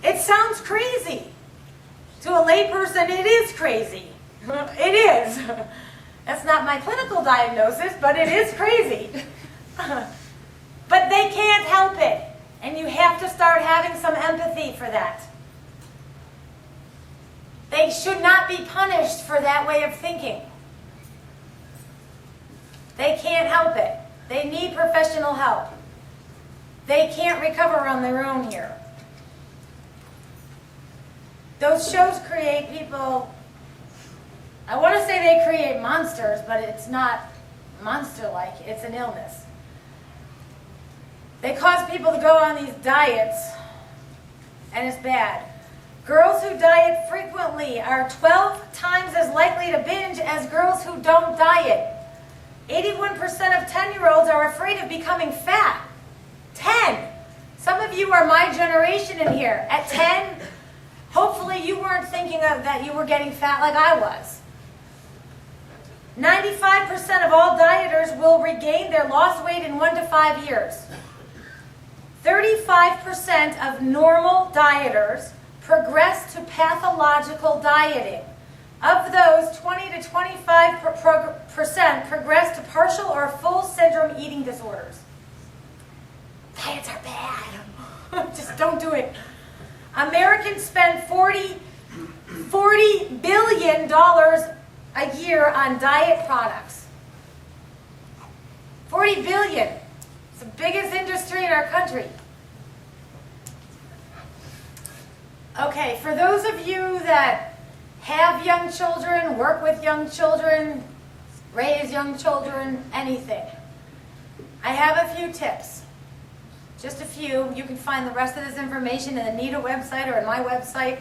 It sounds crazy. To a layperson, it is crazy. It is. That's not my clinical diagnosis, but it is crazy. But they can't help it. And you have to start having some empathy for that. They should not be punished for that way of thinking. They can't help it. They need professional help. They can't recover on their own here. Those shows create people, I want to say they create monsters, but it's not monster-like, it's an illness. They cause people to go on these diets, and it's bad. Girls who diet frequently are 12 times as likely to binge as girls who don't diet. 81% of 10-year-olds are afraid of becoming fat. 10. Some of you are my generation in here. At 10, hopefully you weren't thinking of that you were getting fat like I was. 95% of all dieters will regain their lost weight in 1 to 5 years. 35% of normal dieters progress to pathological dieting. Of those, 20 to 25% progress to partial or full syndrome eating disorders. Diets are bad. Just don't do it. Americans spend $40 billion a year on diet products. 40 billion. It's the biggest industry in our country. Okay, for those of you that have young children, work with young children, raise young children, anything, I have a few tips. Just a few. You can find the rest of this information in the NITA website or in my website.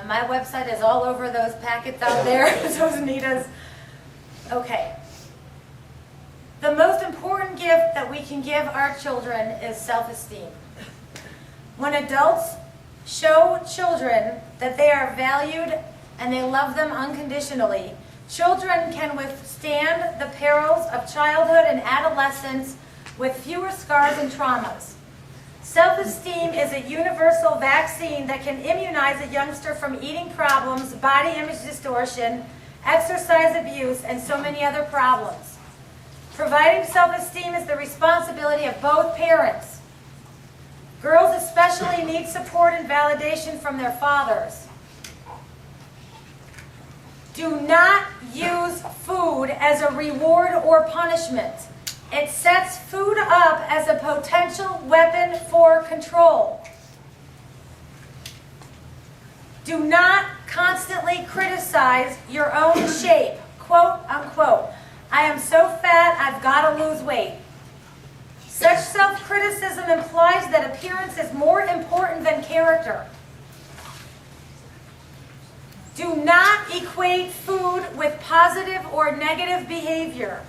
My website is all over those packets out there, those NITAs. Okay. The most important gift that we can give our children is self-esteem. When adults show children that they are valued and they love them unconditionally, children can withstand the perils of childhood and adolescence with fewer scars and traumas. Self-esteem is a universal vaccine that can immunize a youngster from eating problems, body image distortion, exercise abuse, and so many other problems. Providing self-esteem is the responsibility of both parents. Girls especially need support and validation from their fathers. Do not use food as a reward or punishment. It sets food up as a potential weapon for control. Do not constantly criticize your own shape, quote unquote. I am so fat, I've got to lose weight. Such self-criticism implies that appearance is more important than character. Do not equate food with positive or negative behavior.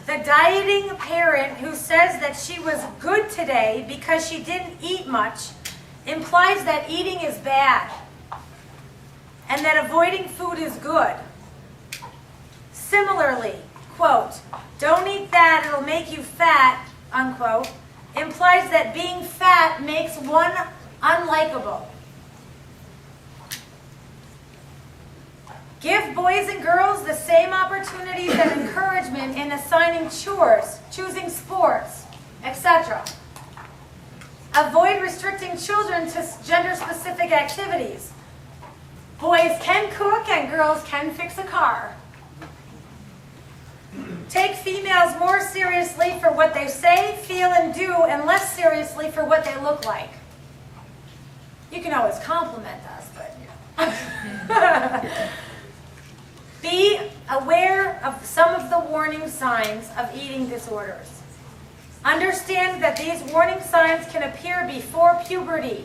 The dieting parent who says that she was good today because she didn't eat much implies that eating is bad and that avoiding food is good. Similarly, quote, don't eat that, it'll make you fat, unquote, implies that being fat makes one unlikable. Give boys and girls the same opportunities and encouragement in assigning chores, choosing sports, etc. Avoid restricting children to gender-specific activities. Boys can cook and girls can fix a car. Take females more seriously for what they say, feel, and do, and less seriously for what they look like. You can always compliment us, but be aware of some of the warning signs of eating disorders. Understand that these warning signs can appear before puberty.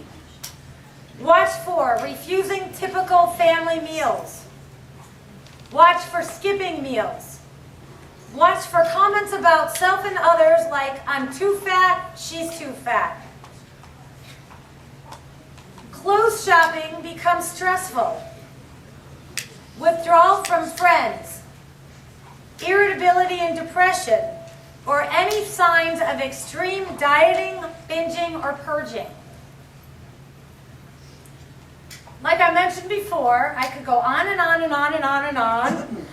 Watch for refusing typical family meals. Watch for skipping meals. Watch for comments about self and others like, I'm too fat, she's too fat. Clothes shopping becomes stressful. Withdrawal from friends, irritability and depression, or any signs of extreme dieting, binging, or purging. like I mentioned before, I could go on and on and on and on and on,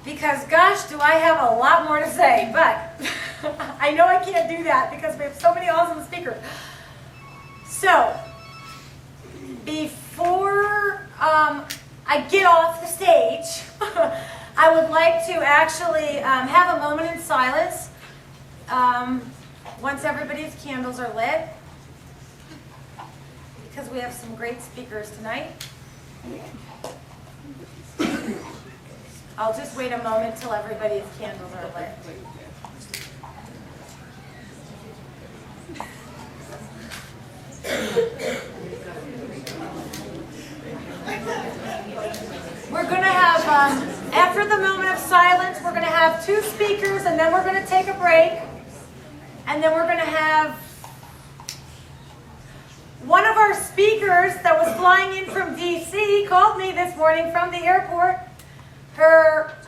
because gosh, do I have a lot more to say, but I know I can't do that because we have so many awesome speakers. So, before I get off the stage, I would like to actually have a moment in silence once everybody's candles are lit, because we have some great speakers tonight. I'll just wait a moment till everybody's candles are lit. We're going to have, after the moment of silence, we're going to have 2 speakers, and then we're going to take a break. And then we're going to have one of our speakers that was flying in from D.C. called me this morning from the airport.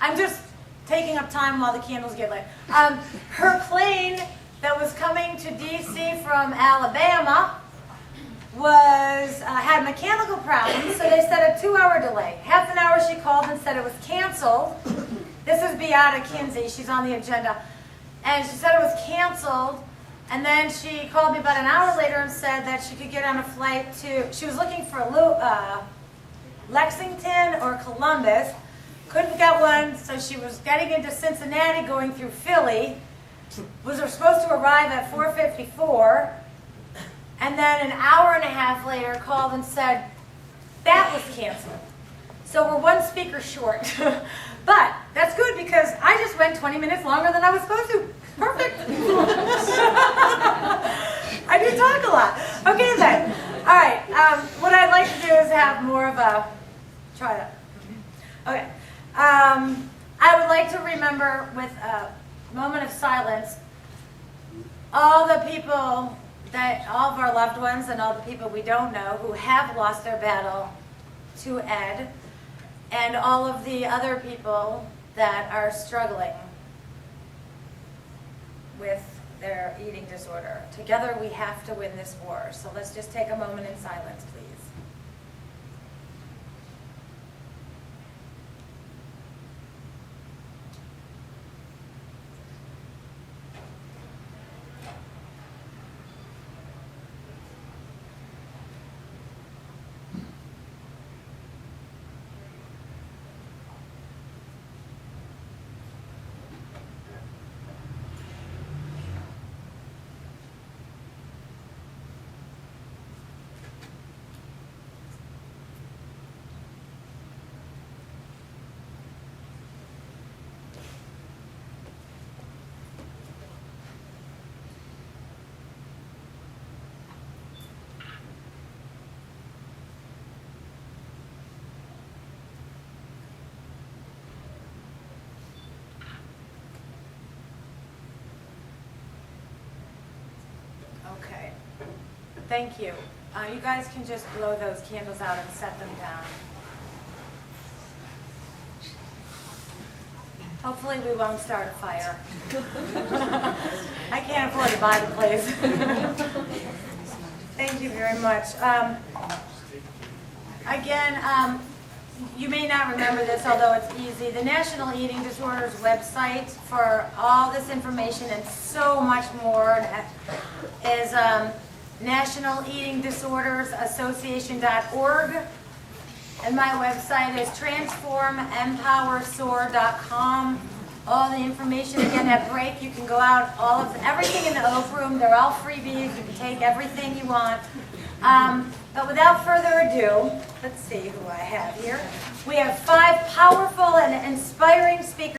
I'm just taking up time while the candles get lit. Her plane that was coming to D.C. from Alabama had mechanical problems, so they said a 2-hour delay. Half an hour she called and said it was canceled. This is Beata Kinsey, she's on the agenda. And she said it was canceled, and then she called me about an hour later and said that she could get on a flight she was looking for Lexington or Columbus, couldn't get one, so she was getting into Cincinnati going through Philly, was supposed to arrive at 4:54, and then an hour and a half later called and said that was canceled. So we're 1 speaker short. But that's good because I just went 20 minutes longer than I was supposed to. Perfect. I do talk a lot. Okay then. All right. What I'd like to do is have more of a, try that. Okay. I would like to remember with a moment of silence all the people all of our loved ones and all the people we don't know who have lost their battle to Ed, and all of the other people that are struggling with their eating disorder. Together we have to win this war. So let's just take a moment in silence, please. Okay, thank you. You guys can just blow those candles out and set them down. Hopefully we won't start a fire. I can't afford to buy the place. Thank you very much. Again, you may not remember this, although it's easy. The National Eating Disorders website for all this information and so much more is nationaleatingdisordersassociation.org. And my website is transformempowersoar.com. All the information, again, at break, you can go out, everything in the Oak Room, they're all freebies, you can take everything you want. But without further ado, let's see who I have here. We have 5 powerful and inspiring speakers.